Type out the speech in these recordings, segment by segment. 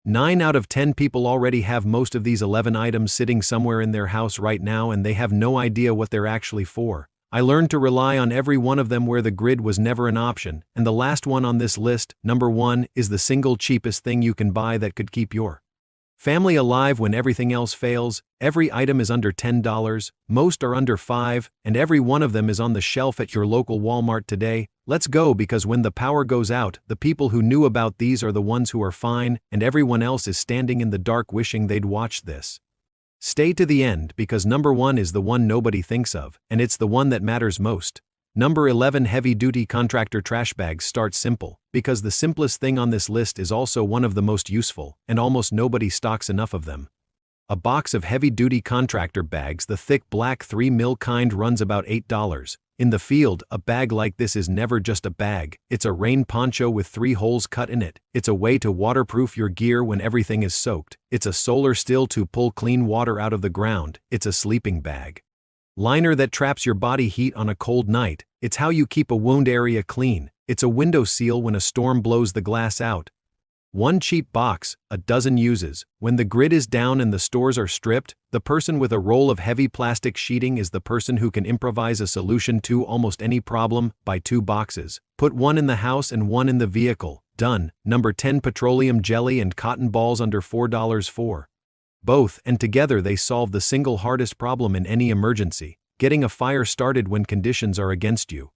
9 out of 10 people already have most of these 11 items sitting somewhere in their house right now and they have no idea what they're actually for. I learned to rely on every one of them where the grid was never an option, and the last one on this list, number 1, is the single cheapest thing you can buy that could keep your family alive when everything else fails. Every item is under $10, most are under $5, and every one of them is on the shelf at your local Walmart today. Let's go, because when the power goes out, the people who knew about these are the ones who are fine, and everyone else is standing in the dark wishing they'd watched this. Stay to the end, because number 1 is the one nobody thinks of, and it's the one that matters most. Number 11, heavy-duty contractor trash bags. Start simple, because the simplest thing on this list is also one of the most useful, and almost nobody stocks enough of them. A box of heavy-duty contractor bags, the thick black 3mm kind, runs about $8. In the field, a bag like this is never just a bag, it's a rain poncho with 3 holes cut in it. It's a way to waterproof your gear when everything is soaked. It's a solar still to pull clean water out of the ground. It's a sleeping bag liner that traps your body heat on a cold night. It's how you keep a wound area clean. It's a window seal when a storm blows the glass out. One cheap box, a dozen uses. When the grid is down and the stores are stripped, the person with a roll of heavy plastic sheeting is the person who can improvise a solution to almost any problem. Buy 2 boxes. Put one in the house and one in the vehicle. Done. Number 10, petroleum jelly and cotton balls, under $4 for both, and together they solve the single hardest problem in any emergency: getting a fire started when conditions are against you.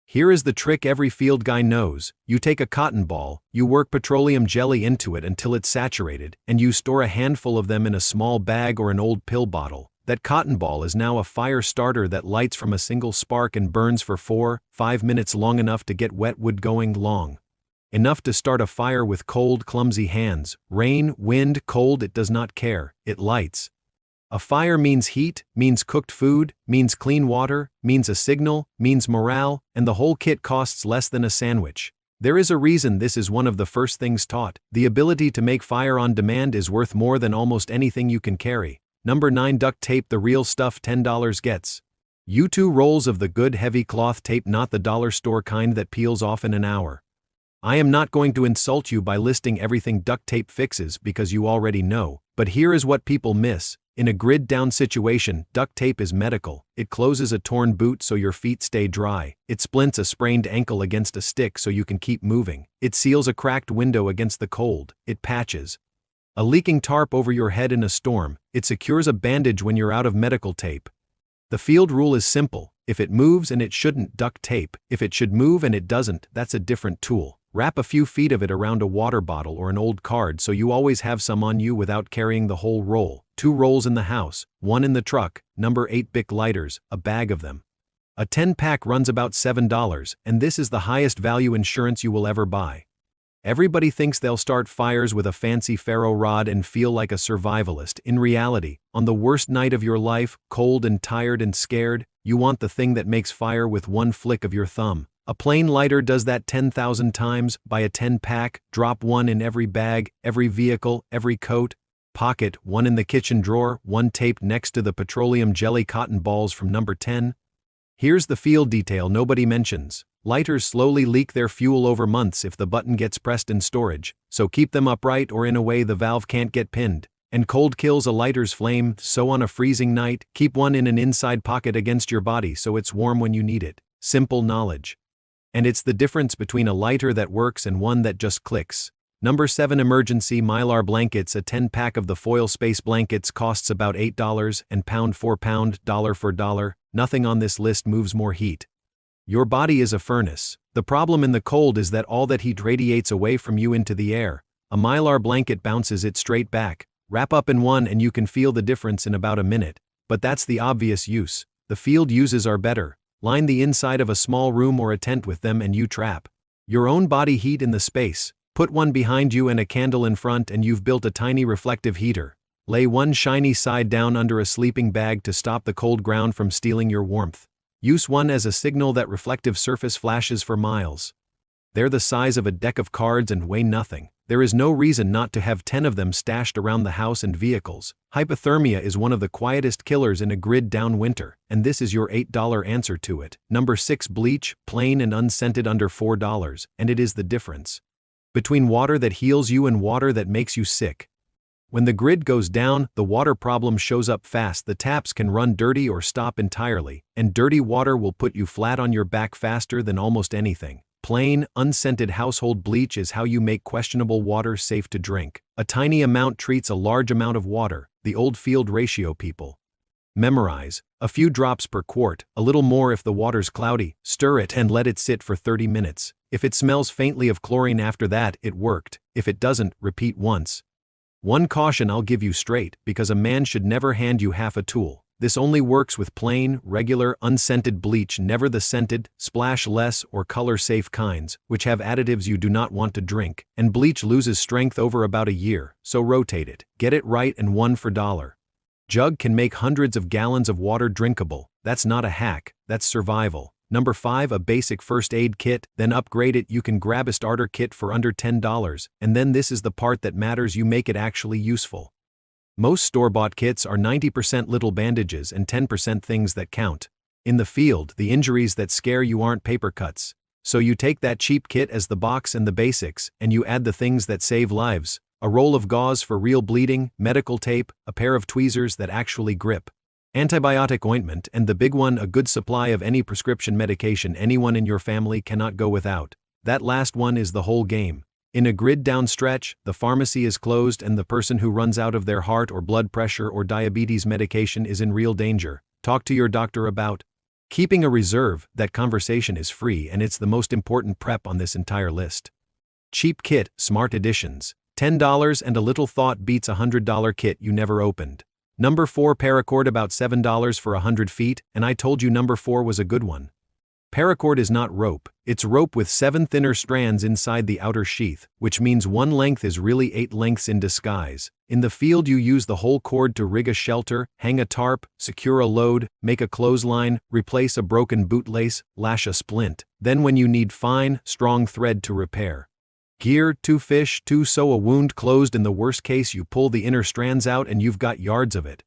Here is the trick every field guy knows. You take a cotton ball, you work petroleum jelly into it until it's saturated, and you store a handful of them in a small bag or an old pill bottle. That cotton ball is now a fire starter that lights from a single spark and burns for 4-5 minutes, long enough to get wet wood going, long enough to start a fire with cold, clumsy hands. Rain, wind, cold, it does not care, it lights. A fire means heat, means cooked food, means clean water, means a signal, means morale, and the whole kit costs less than a sandwich. There is a reason this is one of the first things taught. The ability to make fire on demand is worth more than almost anything you can carry. Number 9, duct tape, the real stuff. $10 gets you 2 rolls of the good heavy cloth tape, not the dollar store kind that peels off in an hour. I am not going to insult you by listing everything duct tape fixes, because you already know, but here is what people miss. In a grid-down situation, duct tape is medical. It closes a torn boot so your feet stay dry. It splints a sprained ankle against a stick so you can keep moving. It seals a cracked window against the cold. It patches a leaking tarp over your head in a storm. It secures a bandage when you're out of medical tape. The field rule is simple: if it moves and it shouldn't, duct tape. If it should move and it doesn't, that's a different tool. Wrap a few feet of it around a water bottle or an old card so you always have some on you without carrying the whole roll. 2 rolls in the house, 1 in the truck. Number 8, Bic lighters, a bag of them. A 10-pack runs about $7, and this is the highest value insurance you will ever buy. Everybody thinks they'll start fires with a fancy ferro rod and feel like a survivalist. In reality, on the worst night of your life, cold and tired and scared, you want the thing that makes fire with one flick of your thumb. A plain lighter does that 10,000 times. Buy a 10-pack, drop one in every bag, every vehicle, every coat, pocket, one in the kitchen drawer, one taped next to the petroleum jelly cotton balls from number 10. Here's the field detail nobody mentions. Lighters slowly leak their fuel over months if the button gets pressed in storage, so keep them upright or in a way the valve can't get pinned. And cold kills a lighter's flame, so on a freezing night, keep one in an inside pocket against your body so it's warm when you need it. Simple knowledge. And it's the difference between a lighter that works and one that just clicks. Number 7, emergency mylar blankets. A 10-pack of the foil space blankets costs about $8, and pound for pound, dollar for dollar, nothing on this list moves more heat. Your body is a furnace. The problem in the cold is that all that heat radiates away from you into the air. A mylar blanket bounces it straight back. Wrap up in one and you can feel the difference in about a minute. But that's the obvious use. The field uses are better. Line the inside of a small room or a tent with them and you trap your own body heat in the space. Put one behind you and a candle in front and you've built a tiny reflective heater. Lay one shiny side down under a sleeping bag to stop the cold ground from stealing your warmth. Use one as a signal that reflective surface flashes for miles. They're the size of a deck of cards and weigh nothing. There is no reason not to have 10 of them stashed around the house and vehicles. Hypothermia is one of the quietest killers in a grid-down winter, and this is your $8 answer to it. Number 6, bleach, plain and unscented, under $4, and it is the difference between water that heals you and water that makes you sick. When the grid goes down, the water problem shows up fast. The taps can run dirty or stop entirely, and dirty water will put you flat on your back faster than almost anything. Plain, unscented household bleach is how you make questionable water safe to drink. A tiny amount treats a large amount of water, the old field ratio people. Memorize: a few drops per quart, a little more if the water's cloudy. Stir it and let it sit for 30 minutes. If it smells faintly of chlorine after that, it worked. If it doesn't, repeat once. One caution I'll give you straight, because a man should never hand you half a tool. This only works with plain, regular, unscented bleach, never the scented, splash less, or color-safe kinds, which have additives you do not want to drink, and bleach loses strength over about a year, so rotate it. Get it right and one for $1. Jug can make hundreds of gallons of water drinkable. That's not a hack, that's survival. Number 5, a basic first aid kit, then upgrade it. You can grab a starter kit for under $10, and then this is the part that matters, you make it actually useful. Most store-bought kits are 90% little bandages and 10% things that count. In the field, the injuries that scare you aren't paper cuts. So you take that cheap kit as the box and the basics, and you add the things that save lives. A roll of gauze for real bleeding, medical tape, a pair of tweezers that actually grip. Antibiotic ointment, and the big one, a good supply of any prescription medication anyone in your family cannot go without. That last one is the whole game. In a grid-down stretch, the pharmacy is closed and the person who runs out of their heart or blood pressure or diabetes medication is in real danger. Talk to your doctor about keeping a reserve. That conversation is free, and it's the most important prep on this entire list. Cheap kit, smart additions. $10 and a little thought beats a $100 kit you never opened. Number 4, paracord, about $7 for 100 feet, and I told you number 4 was a good one. Paracord is not rope, it's rope with 7 thinner strands inside the outer sheath, which means one length is really 8 lengths in disguise. In the field you use the whole cord to rig a shelter, hang a tarp, secure a load, make a clothesline, replace a broken bootlace, lash a splint. Then when you need fine, strong thread to repair gear, to fish, to sew a wound closed. In the worst case you pull the inner strands out and you've got yards of it.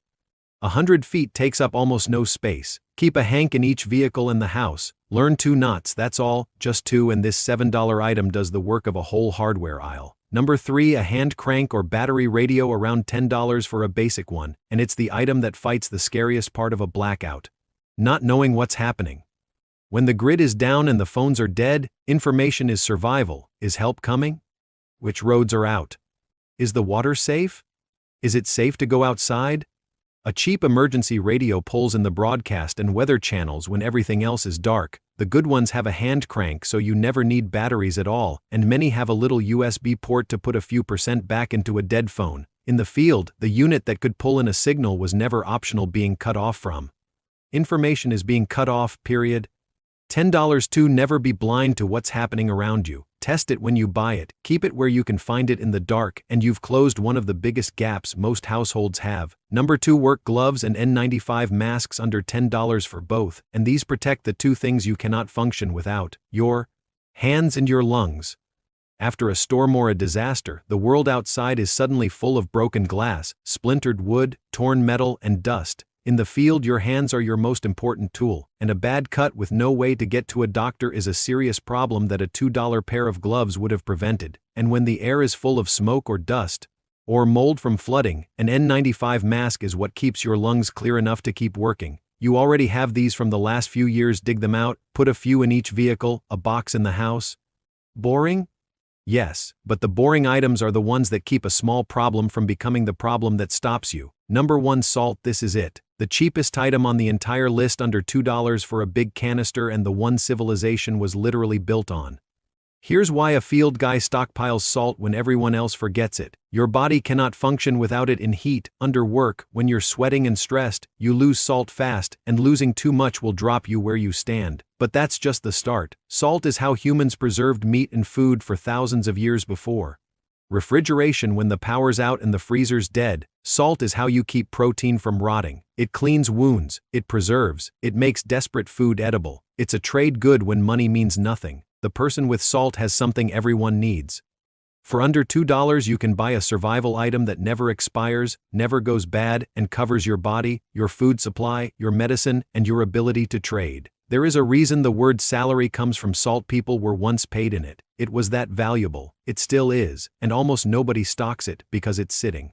100 feet takes up almost no space. Keep a hank in each vehicle in the house. Learn 2 knots, that's all, just 2, and this $7 item does the work of a whole hardware aisle. Number 3, a hand crank or battery radio, around $10 for a basic one, and it's the item that fights the scariest part of a blackout: not knowing what's happening. When the grid is down and the phones are dead, information is survival. Is help coming? Which roads are out? Is the water safe? Is it safe to go outside? A cheap emergency radio pulls in the broadcast and weather channels when everything else is dark. The good ones have a hand crank so you never need batteries at all, and many have a little USB port to put a few percent back into a dead phone. In the field, the unit that could pull in a signal was never optional being cut off from. Information is being cut off, period. $10 to never be blind to what's happening around you. Test it when you buy it, keep it where you can find it in the dark, and you've closed one of the biggest gaps most households have. Number 2, work gloves and N95 masks, under $10 for both, and these protect the 2 things you cannot function without: your hands and your lungs. After a storm or a disaster, the world outside is suddenly full of broken glass, splintered wood, torn metal, and dust. In the field, your hands are your most important tool, and a bad cut with no way to get to a doctor is a serious problem that a $2 pair of gloves would have prevented. And when the air is full of smoke or dust, or mold from flooding, an N95 mask is what keeps your lungs clear enough to keep working. You already have these from the last few years. Dig them out, put a few in each vehicle, a box in the house. Boring? Yes, but the boring items are the ones that keep a small problem from becoming the problem that stops you. Number 1, salt. This is it. The cheapest item on the entire list, under $2 for a big canister, and the one civilization was literally built on. Here's why a field guy stockpiles salt when everyone else forgets it. Your body cannot function without it. In heat, under work, when you're sweating and stressed, you lose salt fast, and losing too much will drop you where you stand. But that's just the start. Salt is how humans preserved meat and food for thousands of years before refrigeration. When the power's out and the freezer's dead, salt is how you keep protein from rotting. It cleans wounds, it preserves, it makes desperate food edible. It's a trade good when money means nothing. The person with salt has something everyone needs. For under $2 you can buy a survival item that never expires, never goes bad, and covers your body, your food supply, your medicine, and your ability to trade. There is a reason the word salary comes from salt. People were once paid in it. It was that valuable. It still is, and almost nobody stocks it because it's sitting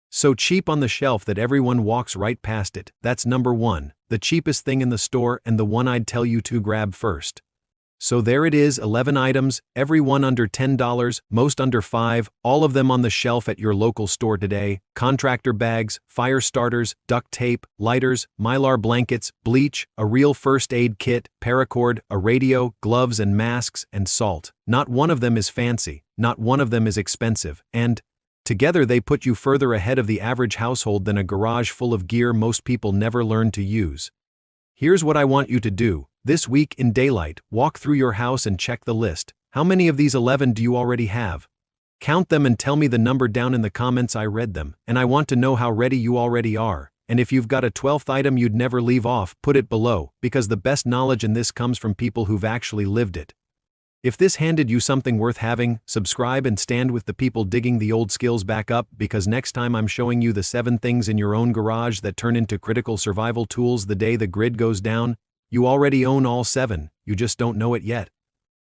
so cheap on the shelf that everyone walks right past it. That's number one, the cheapest thing in the store and the one I'd tell you to grab first. So there it is, 11 items, every one under $10, most under $5, all of them on the shelf at your local store today. Contractor bags, fire starters, duct tape, lighters, mylar blankets, bleach, a real first aid kit, paracord, a radio, gloves and masks, and salt. Not one of them is fancy, not one of them is expensive, and together they put you further ahead of the average household than a garage full of gear most people never learn to use. Here's what I want you to do. This week in daylight, walk through your house and check the list. How many of these 11 do you already have? Count them and tell me the number down in the comments. I read them, and I want to know how ready you already are. And if you've got a 12th item you'd never leave off, put it below, because the best knowledge in this comes from people who've actually lived it. If this handed you something worth having, subscribe and stand with the people digging the old skills back up, because next time I'm showing you the 7 things in your own garage that turn into critical survival tools the day the grid goes down. You already own all 7, you just don't know it yet.